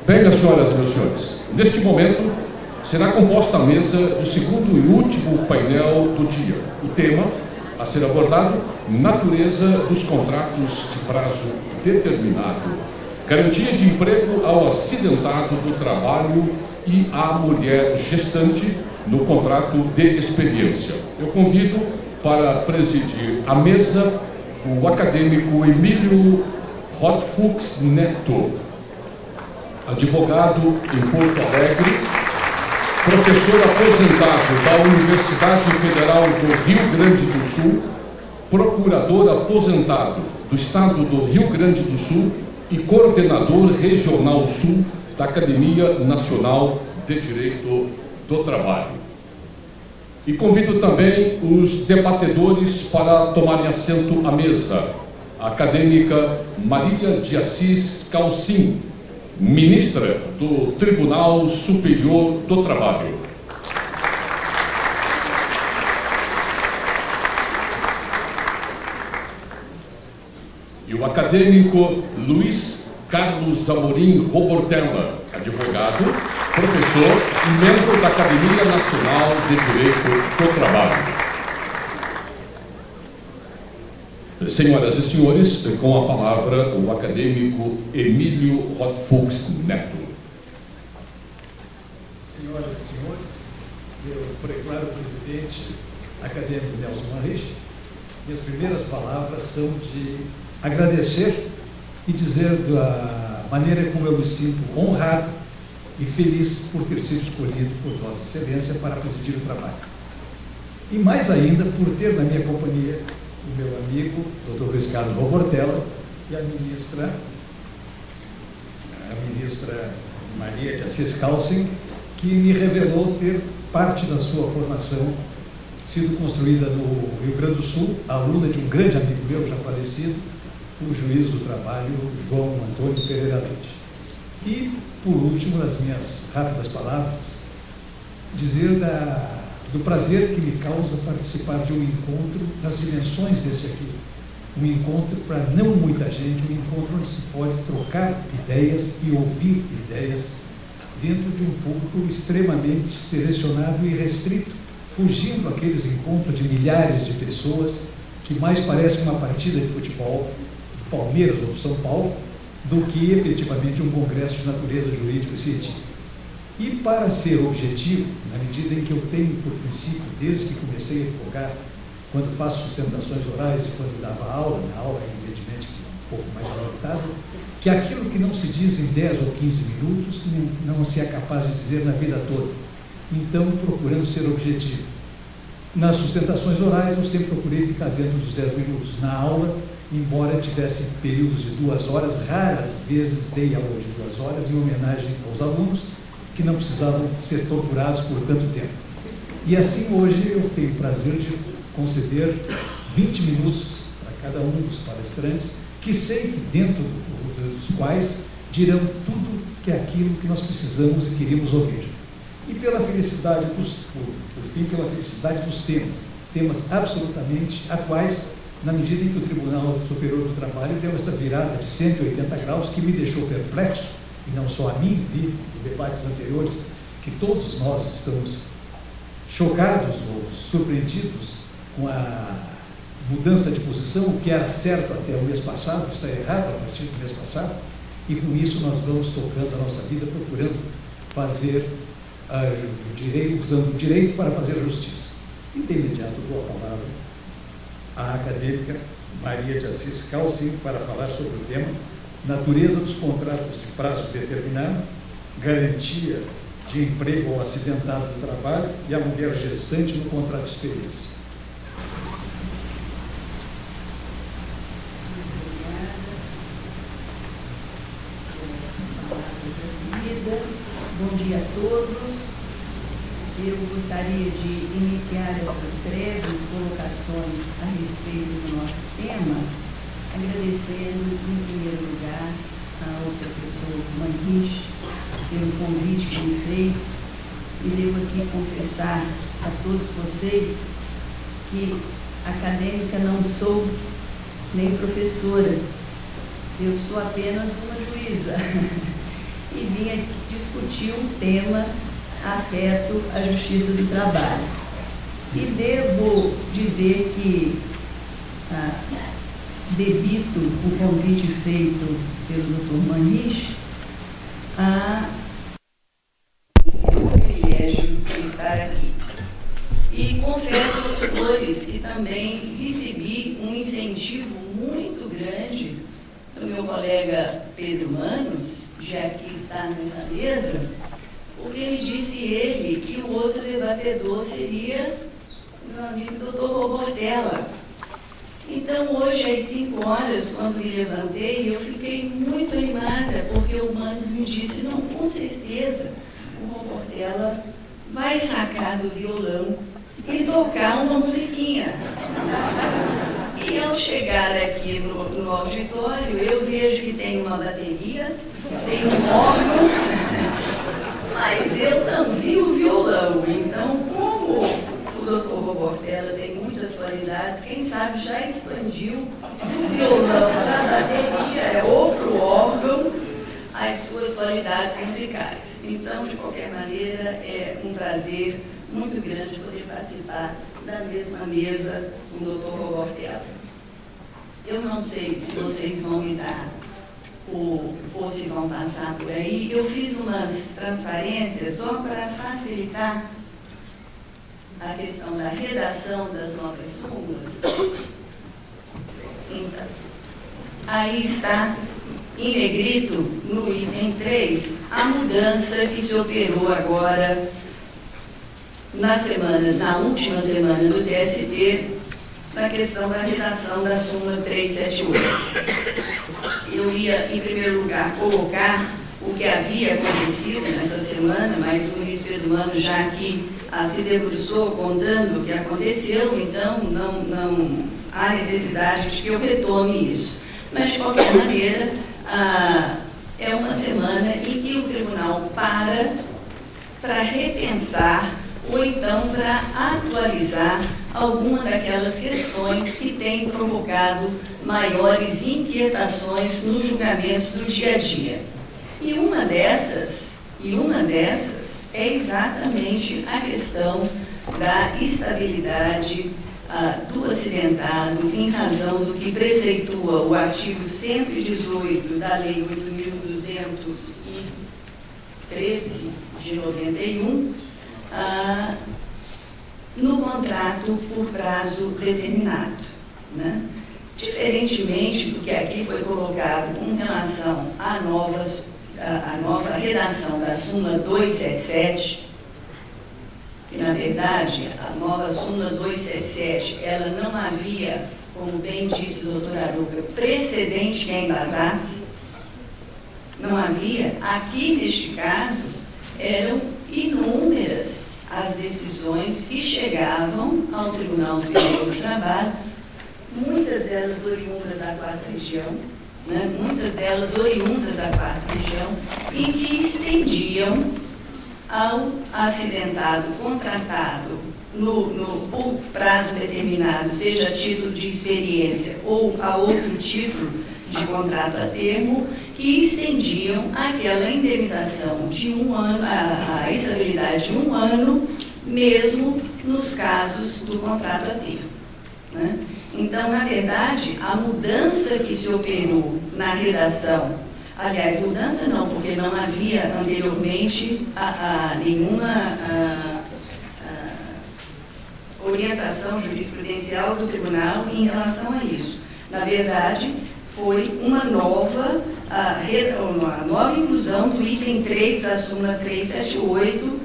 Bem, minhas senhoras e meus senhores, neste momento será composta a mesa do segundo e último painel do dia. O tema a ser abordado: natureza dos contratos de prazo determinado, garantia de emprego ao acidentado do trabalho e à mulher gestante no contrato de experiência. Eu convido para presidir a mesa o acadêmico Emílio Hotfuchs Neto, advogado em Porto Alegre, professor aposentado da Universidade Federal do Rio Grande do Sul, procurador aposentado do Estado do Rio Grande do Sul e coordenador regional sul da Academia Nacional de Direito do Trabalho. E convido também os debatedores para tomarem assento à mesa. A acadêmica Maria de Assis Calcim, ministra do Tribunal Superior do Trabalho. E o acadêmico Luiz Carlos Amorim Robortella, advogado, professor e membro da Academia Nacional de Direito do Trabalho. Senhoras e senhores, com a palavra o acadêmico Emílio Hotfuchs Neto. Senhoras e senhores, eu preclaro o presidente acadêmico Nelson Manrich. Minhas primeiras palavras são de agradecer e dizer da maneira como eu me sinto honrado e feliz por ter sido escolhido por Vossa Excelência para presidir o trabalho. E mais ainda por ter na minha companhia o meu amigo, Dr. Luiz Carlos Robortella, e a ministra Maria de Assis Calcim, que me revelou ter parte da sua formação sido construída no Rio Grande do Sul, aluna de um grande amigo meu, já falecido, o juiz do trabalho, João Antônio Pereira Leite. E, por último, nas minhas rápidas palavras, dizer do prazer que me causa participar de um encontro nas dimensões desse aqui. Um encontro para não muita gente, um encontro onde se pode trocar ideias e ouvir ideias dentro de um público extremamente selecionado e restrito, fugindo aqueles encontros de milhares de pessoas que mais parecem uma partida de futebol do Palmeiras ou do São Paulo do que efetivamente um congresso de natureza jurídica e científica. E para ser objetivo, na medida em que eu tenho por princípio, desde que comecei a advogar, quando faço sustentações orais e quando dava aula, na aula evidentemente um pouco mais limitado, que aquilo que não se diz em 10 ou 15 minutos não se é capaz de dizer na vida toda. Então, procurando ser objetivo. Nas sustentações orais, eu sempre procurei ficar dentro dos 10 minutos. Na aula, embora tivesse períodos de 2 horas, raras vezes dei aula de 2 horas em homenagem aos alunos que não precisavam ser torturados por tanto tempo. E assim, hoje, eu tenho o prazer de conceder 20 minutos para cada um dos palestrantes, que sei que dentro dos quais dirão tudo que é aquilo que nós precisamos e queríamos ouvir. E pela felicidade pela felicidade dos temas absolutamente atuais, na medida em que o Tribunal Superior do Trabalho deu essa virada de 180 graus que me deixou perplexo, e não só a mim, vi em debates anteriores, que todos nós estamos chocados ou surpreendidos com a mudança de posição, o que era certo até o mês passado, está errado a partir do mês passado, e com isso nós vamos tocando a nossa vida, procurando fazer o direito, usando o direito para fazer a justiça. E de imediato dou a palavra à acadêmica Maria de Assis Calcim para falar sobre o tema natureza dos contratos de prazo determinado, garantia de emprego ao acidentado do trabalho e a mulher gestante no contrato de experiência. Bom dia a todos. Eu gostaria de iniciar essas breves colocações a respeito do nosso tema, agradecendo, em primeiro lugar, ao professor Manrich pelo convite que me fez, e devo aqui confessar a todos vocês que acadêmica não sou, nem professora, eu sou apenas uma juíza. E vinha discutir um tema afeto à Justiça do Trabalho. E devo dizer que debito o convite feito pelo Dr. Manich o privilégio de estar aqui. E confesso aos senhores que também recebi um incentivo muito grande do meu colega Pedro Manos, já que está nessa mesa, porque me disse ele que o outro debatedor seria meu amigo Dr. Robortella. Então, hoje, às 5 horas, quando me levantei, eu fiquei muito animada, porque o Manos me disse, não, com certeza, o Robortella vai sacar do violão e tocar uma musiquinha. E ao chegar aqui no auditório, eu vejo que tem uma bateria, tem um órgão, mas eu não vi o violão. Então, como o Dr. Robortella tem muitas qualidades, quem sabe já expandiu o violão para a bateria ou para o órgão as suas qualidades musicais. Então, de qualquer maneira, é um prazer muito grande poder participar da mesma mesa com o Dr. Robortella. Eu não sei se vocês vão me dar ou se vão passar por aí. Eu fiz umas transparências só para facilitar a questão da redação das novas súmulas. Então, aí está em negrito, no item 3, a mudança que se operou agora na última semana do TST, na questão da redação da súmula 378. Eu ia, em primeiro lugar, colocar o que havia acontecido nessa semana, mas o ministro Pedro Manos já aqui se debruçou contando o que aconteceu, então não há necessidade de que eu retome isso. Mas, de qualquer maneira, é uma semana em que o tribunal para repensar ou então para atualizar alguma daquelas questões que têm provocado maiores inquietações nos julgamentos do dia a dia. E uma dessas é exatamente a questão da estabilidade do acidentado em razão do que preceitua o artigo 118 da Lei 8.213 de 91, no contrato por prazo determinado, né? Diferentemente do que aqui foi colocado com relação à nova redação da súmula 277, que na verdade a nova súmula 277, ela não havia, como bem disse o doutor Aruca, precedente que a embasasse, não havia. Aqui neste caso eram inúmeras as decisões que chegavam ao Tribunal Superior do Trabalho, muitas delas oriundas da 4ª região, né? E que estendiam ao acidentado contratado por prazo determinado, seja a título de experiência ou a outro título de contrato a termo, que estendiam aquela indenização de 1 ano, a estabilidade de 1 ano, mesmo nos casos do contrato a termo, né? Então, na verdade, a mudança que se operou na redação, aliás, mudança não, porque não havia anteriormente nenhuma orientação jurisprudencial do tribunal em relação a isso. Na verdade, foi uma nova inclusão do item 3 da súmula 378,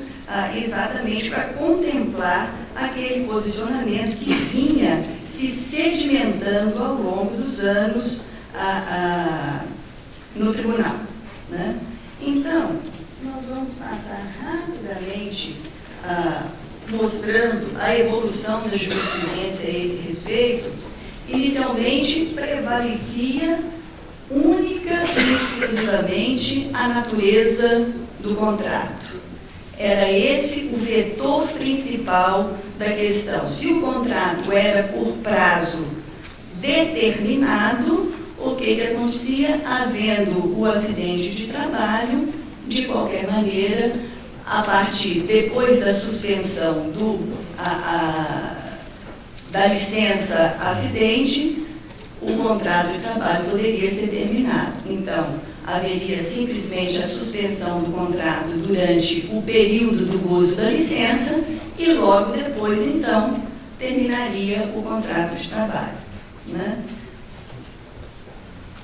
exatamente para contemplar aquele posicionamento que vinha se sedimentando ao longo dos anos no tribunal, né? Então, nós vamos passar rapidamente mostrando a evolução da jurisprudência a esse respeito. Inicialmente, prevalecia única e exclusivamente a natureza do contrato. Era esse o vetor principal da questão. Se o contrato era por prazo determinado, o que acontecia? Havendo o acidente de trabalho, de qualquer maneira, a partir, depois da suspensão da licença acidente, o contrato de trabalho poderia ser terminado. Então, haveria simplesmente a suspensão do contrato durante o período do gozo da licença e logo depois, então, terminaria o contrato de trabalho, né?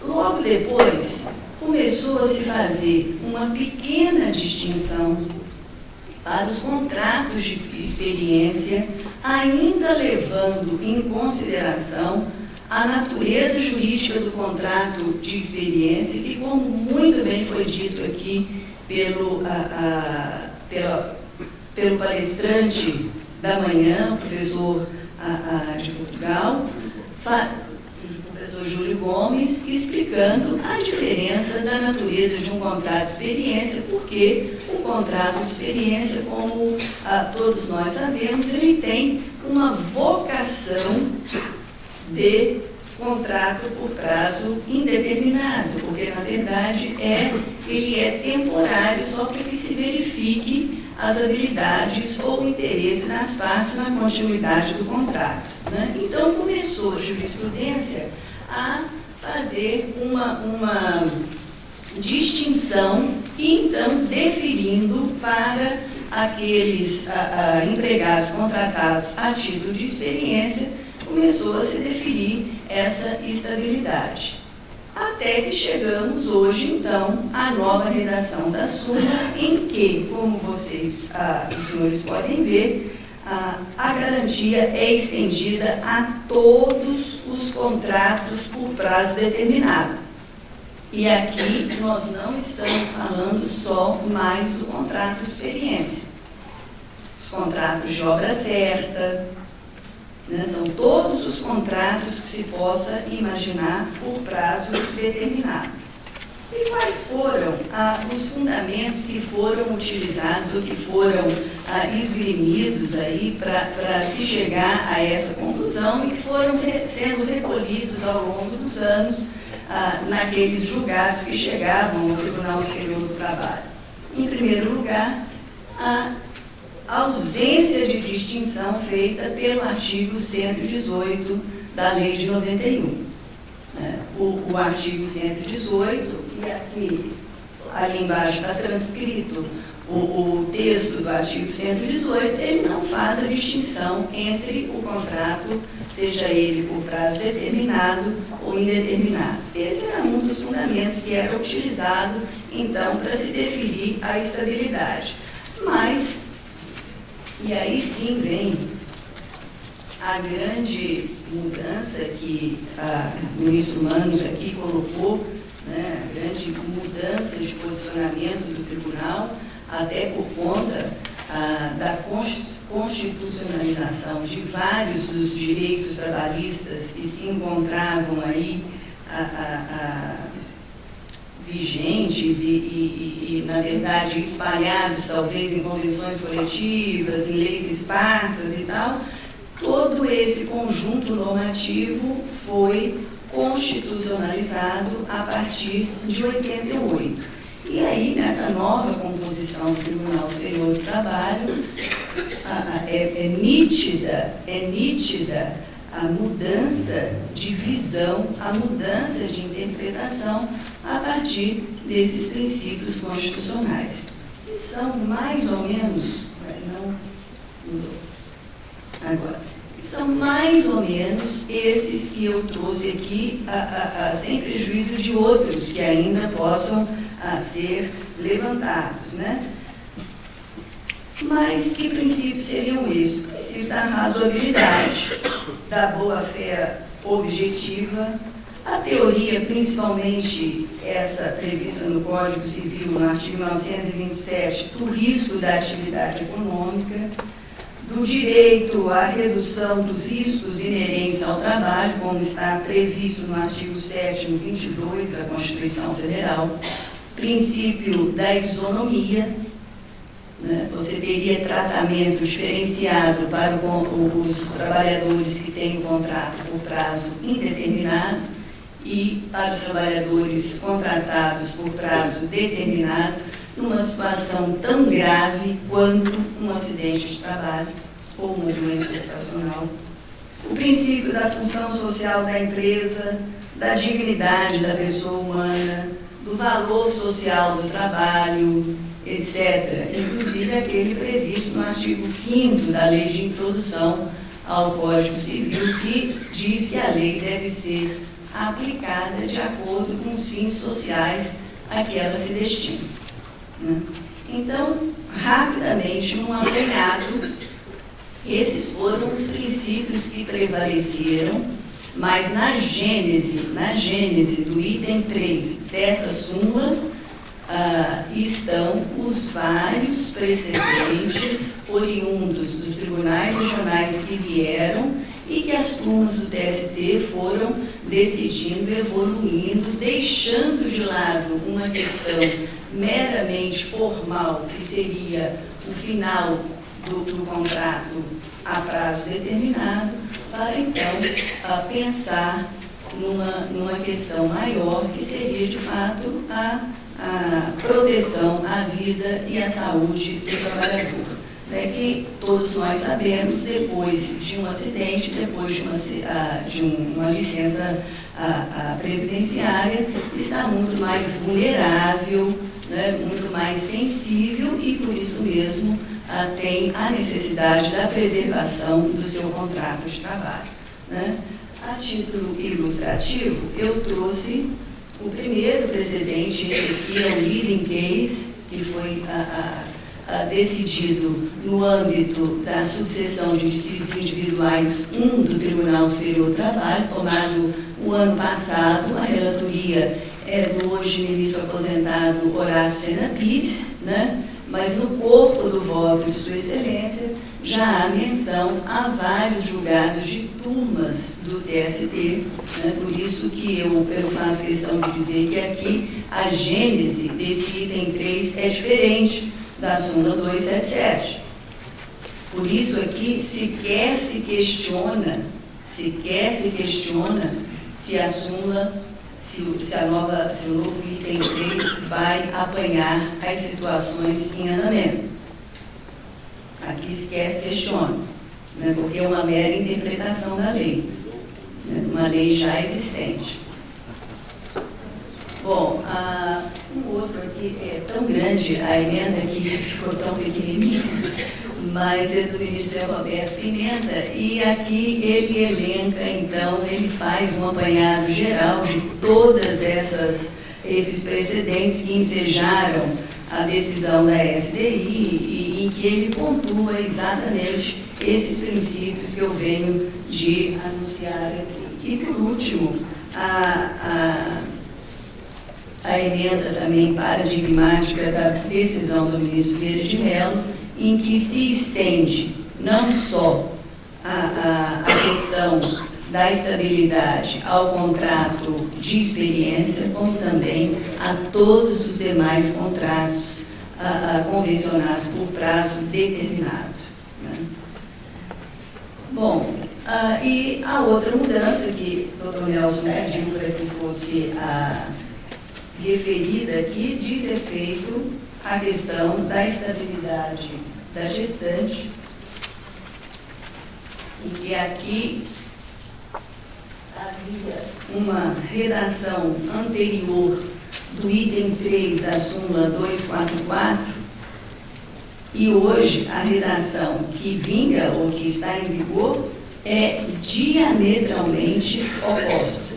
Logo depois, começou a se fazer uma pequena distinção para os contratos de experiência, ainda levando em consideração a natureza jurídica do contrato de experiência, e como muito bem foi dito aqui pelo palestrante da manhã, o professor de Portugal, o professor Júlio Gomes, explicando a diferença da natureza de um contrato de experiência, porque o contrato de experiência, como todos nós sabemos, ele tem uma vocação de contrato por prazo indeterminado, porque, na verdade, ele é temporário só para que se verifique as habilidades ou interesse das partes na continuidade do contrato, né? Então, começou a jurisprudência a fazer uma distinção e, então, definindo para aqueles empregados contratados a título de experiência, começou a se definir essa estabilidade. Até que chegamos hoje, então, à nova redação da súmula, em que, como vocês, os senhores podem ver, a garantia é estendida a todos os contratos por prazo determinado. E aqui nós não estamos falando só mais do contrato de experiência. Os contratos de obra certa, né, são todos os contratos que se possa imaginar por prazo determinado. E quais foram os fundamentos que foram utilizados ou que foram esgrimidos aí para se chegar a essa conclusão e que foram sendo recolhidos ao longo dos anos naqueles julgados que chegavam ao Tribunal Superior do Trabalho? Em primeiro lugar, a ausência de distinção feita pelo artigo 118 da Lei de 91. O artigo 118, e aqui, ali embaixo está transcrito o texto do artigo 118, ele não faz a distinção entre o contrato, seja ele por prazo determinado ou indeterminado. Esse era um dos fundamentos que era utilizado, então, para se definir a estabilidade. Mas, e aí sim vem a grande mudança que o ministro Manos aqui colocou, né, a grande mudança de posicionamento do tribunal, até por conta da constitucionalização de vários dos direitos trabalhistas que se encontravam aí vigentes e, na verdade, espalhados, talvez, em convenções coletivas, em leis esparsas e tal. Todo esse conjunto normativo foi constitucionalizado a partir de 88. E aí, nessa nova composição do Tribunal Superior do Trabalho, é nítida a mudança de visão, a mudança de interpretação a partir desses princípios constitucionais, que são mais ou menos, são mais ou menos esses que eu trouxe aqui, sem prejuízo de outros que ainda possam ser levantados, né? Mas que princípios seriam esses? O princípio da razoabilidade, da boa-fé objetiva, a teoria, principalmente essa prevista no Código Civil, no artigo 927, do risco da atividade econômica, do direito à redução dos riscos inerentes ao trabalho, como está previsto no artigo 7º, 22 da Constituição Federal, princípio da isonomia, né? Você teria tratamento diferenciado para os trabalhadores que têm contrato por prazo indeterminado e para os trabalhadores contratados por prazo determinado, numa situação tão grave quanto um acidente de trabalho ou uma doença ocupacional. O princípio da função social da empresa, da dignidade da pessoa humana, do valor social do trabalho, etc. Inclusive aquele previsto no artigo 5º da Lei de Introdução ao Código Civil, que diz que a lei deve ser aplicada de acordo com os fins sociais a que ela se destina. Então, rapidamente, num apanhado, esses foram os princípios que prevaleceram, mas na gênese do item 3 dessa súmula, estão os vários precedentes oriundos dos tribunais regionais que vieram e que as turmas do TST foram decidindo, evoluindo, deixando de lado uma questão meramente formal, que seria o final do contrato a prazo determinado, para então pensar numa questão maior, que seria de fato a proteção à vida e à saúde do trabalhador. Que todos nós sabemos, depois de um acidente, depois de uma licença previdenciária, está muito mais vulnerável, muito mais sensível e, por isso mesmo, tem a necessidade da preservação do seu contrato de trabalho. A título ilustrativo, eu trouxe o primeiro precedente, esse aqui é o leading case, que foi decidido no âmbito da subseção de dissídios individuais 1 do Tribunal Superior do Trabalho, tomado o ano passado. A relatoria é do hoje ministro aposentado Horácio Sena Pires, mas no corpo do voto de Sua Excelência já há menção a vários julgados de turmas do TST, por isso que eu faço questão de dizer que aqui a gênese desse item 3 é diferente da súmula 277. Por isso aqui sequer se questiona se a súmula, se o novo item 3 vai apanhar as situações em andamento. Aqui sequer se questiona, porque é uma mera interpretação da lei, uma lei já existente. Bom, um outro aqui é tão grande, a emenda que ficou tão pequenininha, mas é do ministro Roberto Pimenta, e aqui ele elenca, então, ele faz um apanhado geral de todas esses precedentes que ensejaram a decisão da SDI e em que ele pontua exatamente esses princípios que eu venho de anunciar aqui. E, por último, a emenda também paradigmática da decisão do ministro Vieira de Mello, em que se estende não só a questão da estabilidade ao contrato de experiência, como também a todos os demais contratos convencionados por prazo determinado. Bom, e a outra mudança que o Dr. Nelson pediu para que fosse referida aqui diz respeito à questão da estabilidade da gestante, e que aqui havia uma redação anterior do item 3 da súmula 244, e hoje a redação que vinga ou que está em vigor é diametralmente oposta.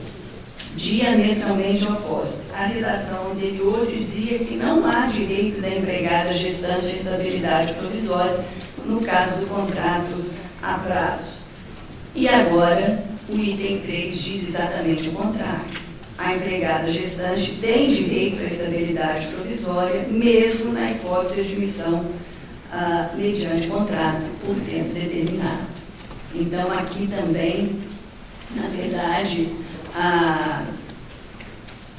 Diametralmente oposta. A redação anterior dizia que não há direito da empregada gestante à estabilidade provisória no caso do contrato a prazo. E agora, o item 3 diz exatamente o contrário. A empregada gestante tem direito à estabilidade provisória, mesmo na hipótese de admissão mediante contrato por tempo determinado. Então, aqui também, na verdade,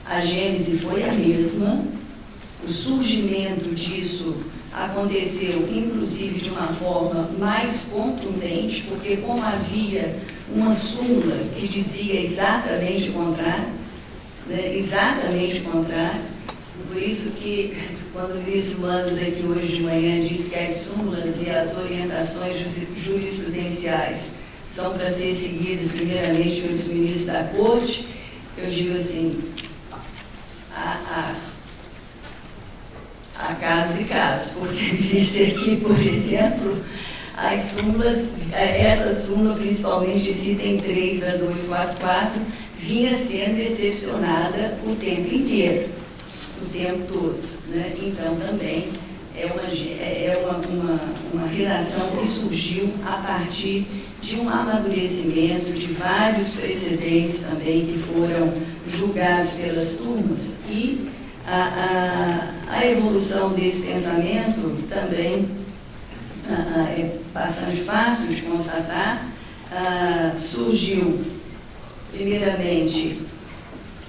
a gênese foi a mesma, o surgimento disso aconteceu, inclusive, de uma forma mais contundente, porque como havia uma súmula que dizia exatamente o contrário, Por isso que, quando o Vinícius Manos aqui hoje de manhã disse que as súmulas e as orientações jurisprudenciais são para ser seguidas primeiramente pelos ministros da Corte, eu digo assim, há casos e casos, porque disse aqui, por exemplo, as súmulas, essa súmula, principalmente de item 3 da 244, vinha sendo excepcionada o tempo inteiro, o tempo todo, né? Então, também é uma relação que surgiu a partir de um amadurecimento de vários precedentes também que foram julgados pelas turmas e a evolução desse pensamento também é bastante fácil de constatar. Surgiu, primeiramente,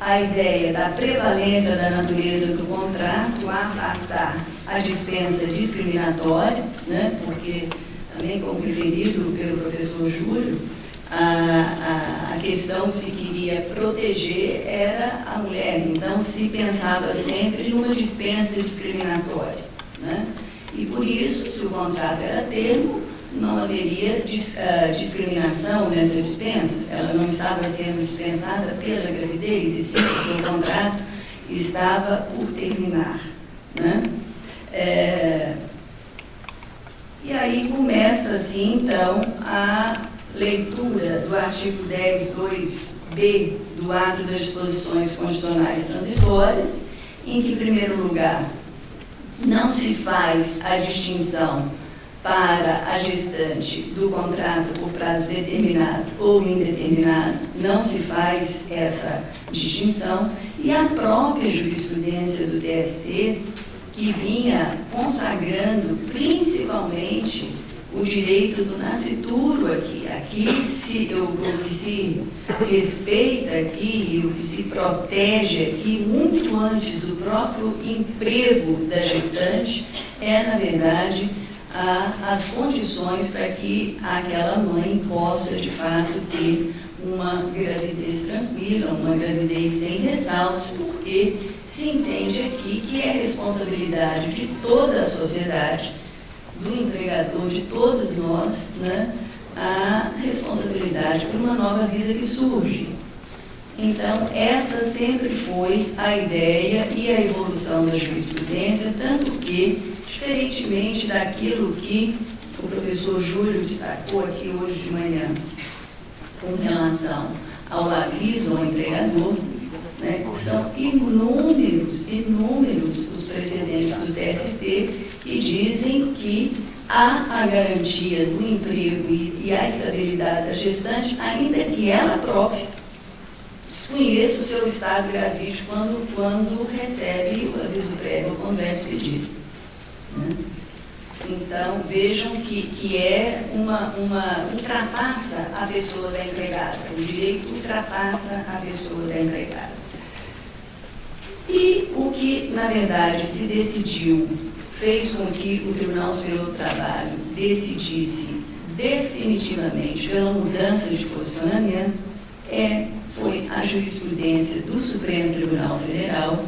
a ideia da prevalência da natureza do contrato a afastar a dispensa discriminatória, né? Porque também, como referido pelo professor Júlio, a questão que se queria proteger era a mulher, então se pensava sempre numa dispensa discriminatória, né? E por isso, se o contrato era termo, não haveria discriminação nessa dispensa, ela não estava sendo dispensada pela gravidez, e sim porque o contrato estava por terminar, né? E aí começa assim, então, a leitura do artigo 10.2b do ato das disposições constitucionais transitórias, em que, em primeiro lugar, não se faz a distinção para a gestante do contrato por prazo determinado ou indeterminado, não se faz essa distinção, e a própria jurisprudência do TST, que vinha consagrando principalmente o direito do nascituro aqui. O que se respeita aqui e o que se protege aqui, muito antes do próprio emprego da gestante, é, na verdade, as condições para que aquela mãe possa, de fato, ter uma gravidez tranquila, uma gravidez sem ressaltos, porque se entende aqui que é responsabilidade de toda a sociedade, do empregador, de todos nós, né, a responsabilidade por uma nova vida que surge. Então, essa sempre foi a ideia e a evolução da jurisprudência, tanto que, diferentemente daquilo que o professor Júlio destacou aqui hoje de manhã, com relação ao aviso ao empregador, né, são inúmeros os precedentes do TST que dizem que há a garantia do emprego e a estabilidade da gestante, ainda que ela própria desconheça o seu estado gravídico quando recebe o aviso prévio ou conversa pedido, né? Então, vejam que ultrapassa a pessoa da empregada, o direito ultrapassa a pessoa da empregada. E o que, na verdade, se decidiu, fez com que o Tribunal Superior do Trabalho decidisse definitivamente pela mudança de posicionamento, foi a jurisprudência do Supremo Tribunal Federal,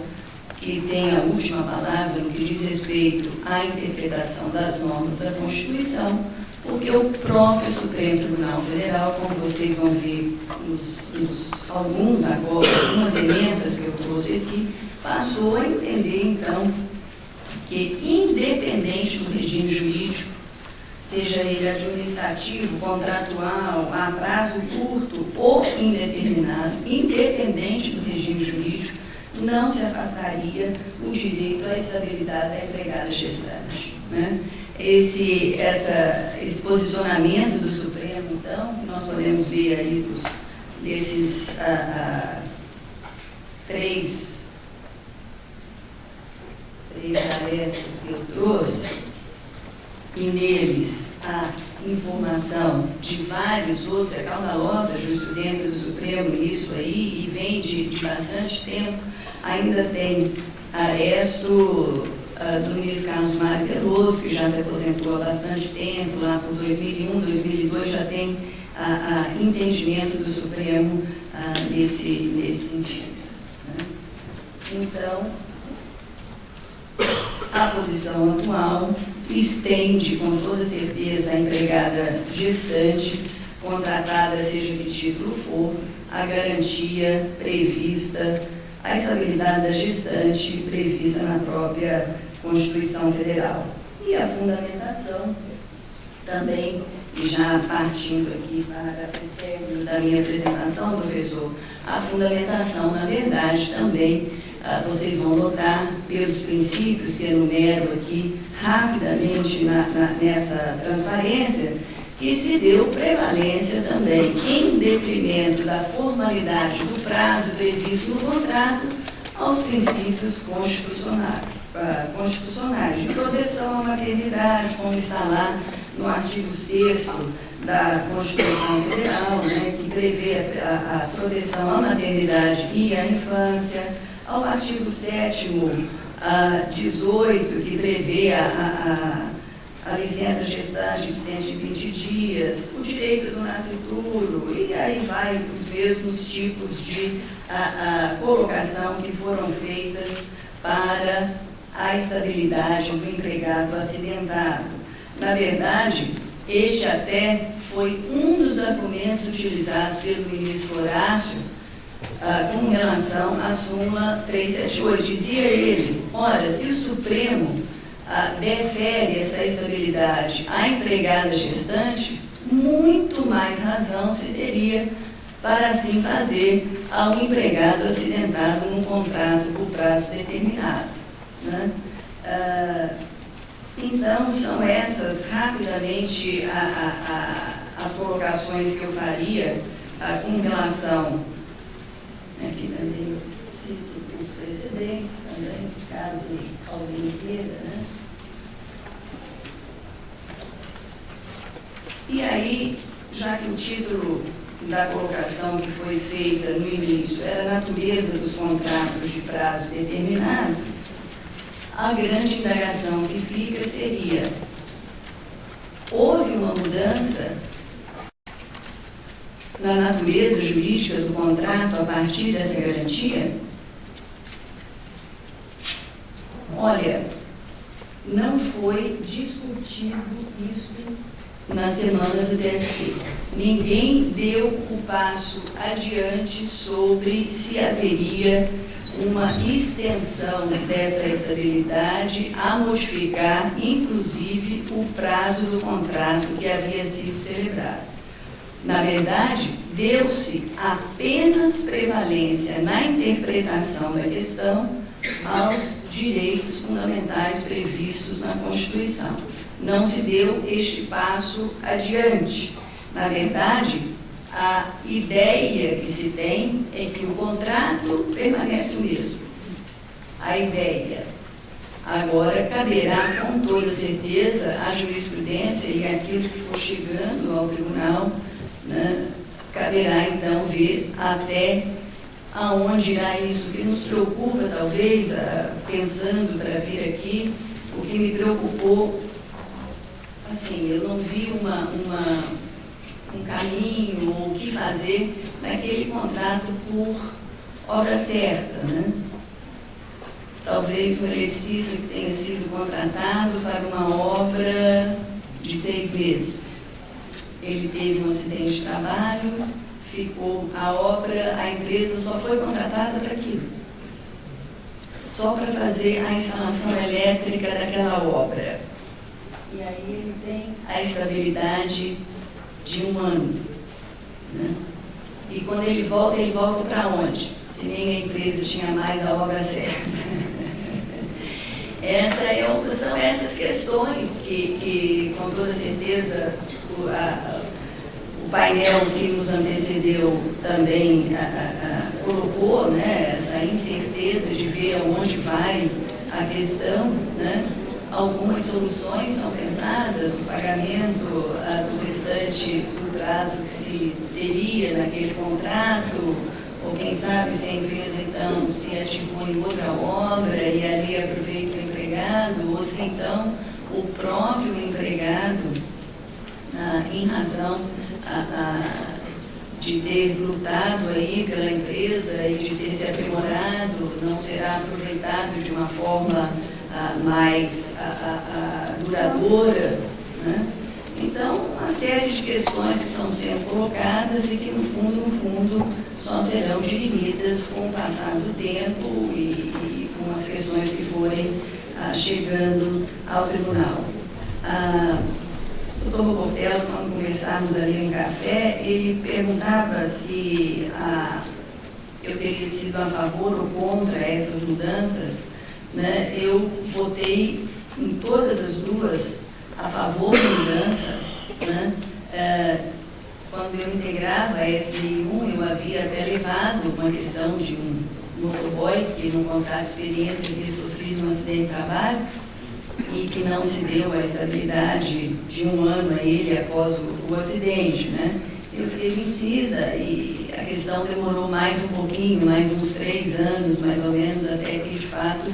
que tem a última palavra no que diz respeito à interpretação das normas da Constituição, porque o próprio Supremo Tribunal Federal, como vocês vão ver algumas emendas que eu trouxe aqui, passou a entender, então, que independente do regime jurídico, seja ele administrativo, contratual, a prazo curto ou indeterminado, independente do regime jurídico, não se afastaria o direito à estabilidade da empregada gestante, né? Esse posicionamento do Supremo, então, que nós podemos ver aí desses três arestos que eu trouxe, e neles a informação de vários outros, é caudalosa a jurisprudência do Supremo nisso aí, e vem de bastante tempo. Ainda tem aresto do ministro Carlos Mário Veloso, que já se aposentou há bastante tempo, lá por 2001, 2002, já tem entendimento do Supremo nesse sentido, né? Então, a posição atual estende com toda certeza a empregada gestante, contratada seja que título for, a garantia prevista, a estabilidade da gestante prevista na própria Constituição Federal. E a fundamentação também, e já partindo aqui para o término da minha apresentação, professor, a fundamentação, na verdade, também, vocês vão notar pelos princípios que enumero aqui rapidamente nessa transparência, que se deu prevalência também, em detrimento da formalidade do prazo previsto no contrato, aos princípios constitucionais de proteção à maternidade, como está lá no artigo 6º da Constituição Federal, né, que prevê a proteção à maternidade e à infância, ao artigo 7º, 18, que prevê a licença gestante de 120 dias, o direito do nascituro, e aí vai os mesmos tipos de colocação que foram feitas para a estabilidade do empregado acidentado. Na verdade, este até foi um dos argumentos utilizados pelo ministro Horácio com relação à súmula 378. Dizia ele, ora, se o Supremo defere essa estabilidade à empregada gestante, muito mais razão se teria para assim fazer ao empregado acidentado num contrato por prazo determinado, né? Então, são essas rapidamente as colocações que eu faria com relação, aqui também eu cito os precedentes também, caso alguém queira, né? E aí, já que o título da colocação que foi feita no início era a natureza dos contratos de prazo determinado, a grande indagação que fica seria: houve uma mudança na natureza jurídica do contrato a partir dessa garantia? Olha, não foi discutido isso na semana do TST. Ninguém deu o passo adiante sobre se haveria uma extensão dessa estabilidade a modificar, inclusive, o prazo do contrato que havia sido celebrado. Na verdade, deu-se apenas prevalência na interpretação da questão aos direitos fundamentais previstos na Constituição. Não se deu este passo adiante. Na verdade, a ideia que se tem é que o contrato permanece o mesmo. A ideia. Agora, caberá com toda certeza a jurisprudência e aquilo que for chegando ao tribunal, né, caberá então ver até aonde irá isso. O que nos preocupa, talvez, pensando para vir aqui, o que me preocupou, assim, eu não vi um caminho ou o que fazer naquele contrato por obra certa, né? Talvez um eletricista que tenha sido contratado para uma obra de 6 meses. Ele teve um acidente de trabalho, ficou a obra, a empresa só foi contratada para aquilo. Só para fazer a instalação elétrica daquela obra. E aí ele tem a estabilidade de 1 ano. Né? E quando ele volta para onde? Se nem a empresa tinha mais a obra certa. São essas questões que com toda certeza, o painel que nos antecedeu também colocou, né, essa incerteza de ver aonde vai a questão, né? Algumas soluções são pensadas, o pagamento do restante do prazo que se teria naquele contrato, ou quem sabe se a empresa então se ativou em outra obra e ali aproveita o empregado, ou se então o próprio empregado, em razão de ter lutado aí pela empresa e de ter se aprimorado, não será aproveitado de uma forma mais duradoura, né? Então, uma série de questões que estão sendo colocadas e que, no fundo, só serão dirimidas com o passar do tempo e com as questões que forem chegando ao tribunal. O doutor Portela, quando conversávamos ali no café, ele perguntava se eu teria sido a favor ou contra essas mudanças, né? Eu votei em todas as duas a favor da mudança, né? Quando eu integrava a SDI1, eu havia até levado uma questão de um motoboy que, num contrato de experiência, havia sofrido um acidente de trabalho e que não se deu a estabilidade de um ano a ele após o acidente, né? Eu fiquei vencida e a questão demorou mais um pouquinho, mais uns 3 anos, mais ou menos, até que, de fato,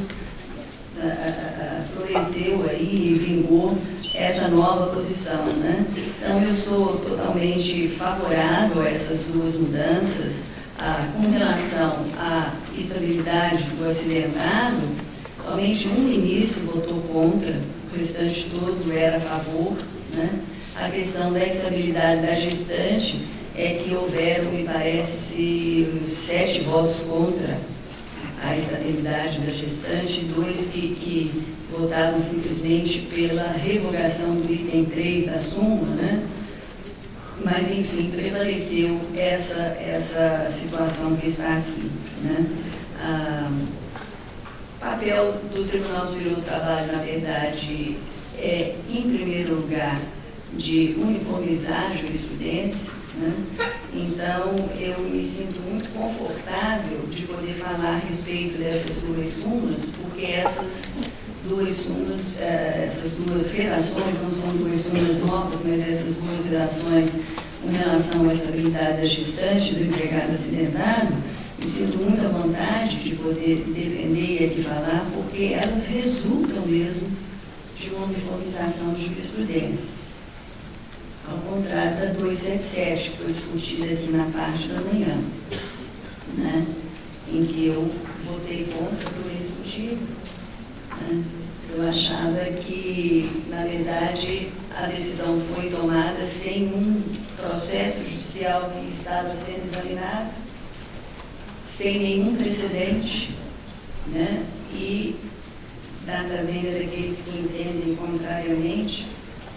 floresceu aí e vingou essa nova posição, né? Então, eu sou totalmente favorável a essas duas mudanças. Com relação à estabilidade do acidentado, somente um ministro votou contra, o restante todo era a favor, né? A questão da estabilidade da gestante é que houveram, me parece, 7 votos contra a estabilidade da gestante, 2 que votaram simplesmente pela revogação do item 3 da súmula, né? Mas, enfim, prevaleceu essa situação que está aqui, né? O papel do Tribunal Superior do Trabalho, na verdade, é, em primeiro lugar, de uniformizar a jurisprudência, né? Então, eu me sinto muito confortável de poder falar a respeito dessas duas súmulas, porque essas duas redações não são duas súmulas novas, mas essas duas redações com relação à estabilidade da gestante, do empregado acidentado, me sinto muito à vontade de poder defender e aqui falar, porque elas resultam mesmo de uma uniformização de jurisprudência. Ao contrário da 277, que foi discutida aqui na parte da manhã, né? Em que eu votei contra por esse motivo, né? Eu achava que, na verdade, a decisão foi tomada sem um processo judicial que estava sendo examinado, sem nenhum precedente, né? E, dada a venda daqueles que entendem contrariamente,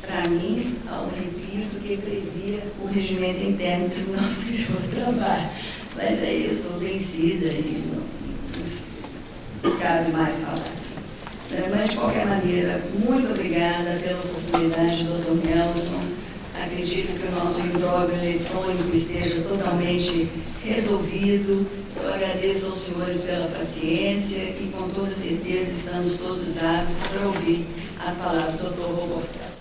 para mim, ao repito, que previa o regimento interno do Tribunal Superior do Trabalho. Mas aí eu sou vencida e não cabe mais falar. Mas, de qualquer maneira, muito obrigada pela oportunidade, Dr. Nelson. Acredito que o nosso imbróglio eletrônico esteja totalmente resolvido. Eu agradeço aos senhores pela paciência e, com toda certeza, estamos todos aptos para ouvir as palavras do Dr. Roberto.